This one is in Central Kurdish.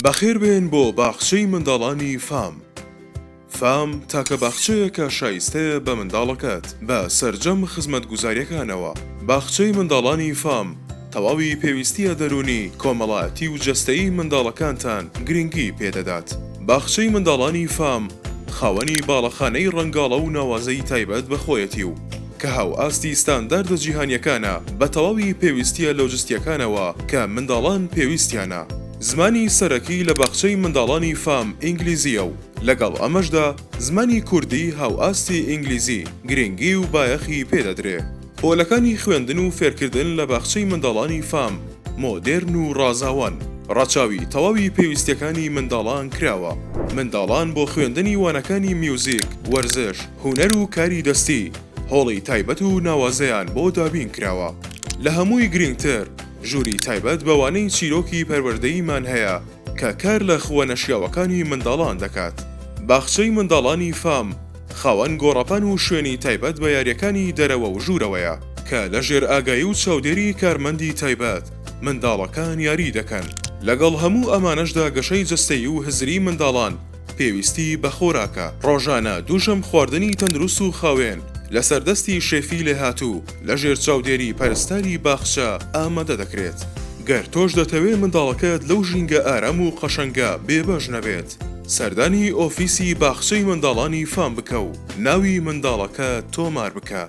بەخێربێن بۆ باخچەی منداڵانی فام. فام تاکە باخچەیەکە شایستەیە بە منداڵەکەت بە سەرجەم خزمەتگوزاریەکانەوە. باخچەی منداڵانی فام تەواوی پێویستیە دەرونی کۆمەڵایەتی و جەستەیی منداڵەکانتان گرنگی پێدەدات. باخچەی منداڵانی فام خاوەنی باڵەخانەی ڕەنگاڵە و ناوازەی تایبەت بەخۆیەتی و کە هاو ئاستی ستانداردە جیهانیەکانە بە تەواوی پێویستیە لۆجستیەکانەوە کە منداڵان پێویستیانە. زمانی سەرەکی لە باخچەی منداڵانی فام ئینگلیزیە و لەگەڵ ئەمەشدا زمانی کوردی هاو ئاستی ئینگلیزی گرنگی و بایەخی پێدەدرێ. پۆلەکانی خوێندن و فێرکردن لە باخچەی منداڵانی فام مۆدێرن و ڕازاوان، ڕاچاوی تەواوی پێویستیەکانی منداڵان کراوە. منداڵان بۆ خوێندنی وانەکانی میوزیک، وەرزش، هونەر و کاری دەستی هۆڵی تایبەت و ناوازەیان بۆ دابین کراوە. لە هەمووی گرنگتر ژووری تایبەت بەوانەی چیرۆکی پەروەردەییمان هەیە کە کار لە خوەنەشیاوەکانی منداڵان دەکات. باخچەی منداڵانی فام خاوەن گۆڕەپان و شوێنی تایبەت بە یاریەکانی دەرەوە و ژوورەوەیە کە لە ژێر ئاگایی و چاودێری کارمەندی تایبەت منداڵەکان یاری دەکەن. لەگەڵ هەموو ئەمانەشدا گەشەی جەستەیی و هزری منداڵان پێویستی بە خۆراکە. ڕۆژانە دووشەم خواردنی تەندروست و خاوێن لە سەردەستی شێفی لێهاتوو لە ژێر چاودێری پەرستاری باخچە ئامادە دەکرێت. گەر تۆش دەتەوێت منداڵەکەت لەو ژینگە ئارام و قەشەنگە بێبەش نەبێت، سەردانی ئۆفیسی باخچەی منداڵانی فام بکە و ناوی منداڵەکە تۆمار بکە.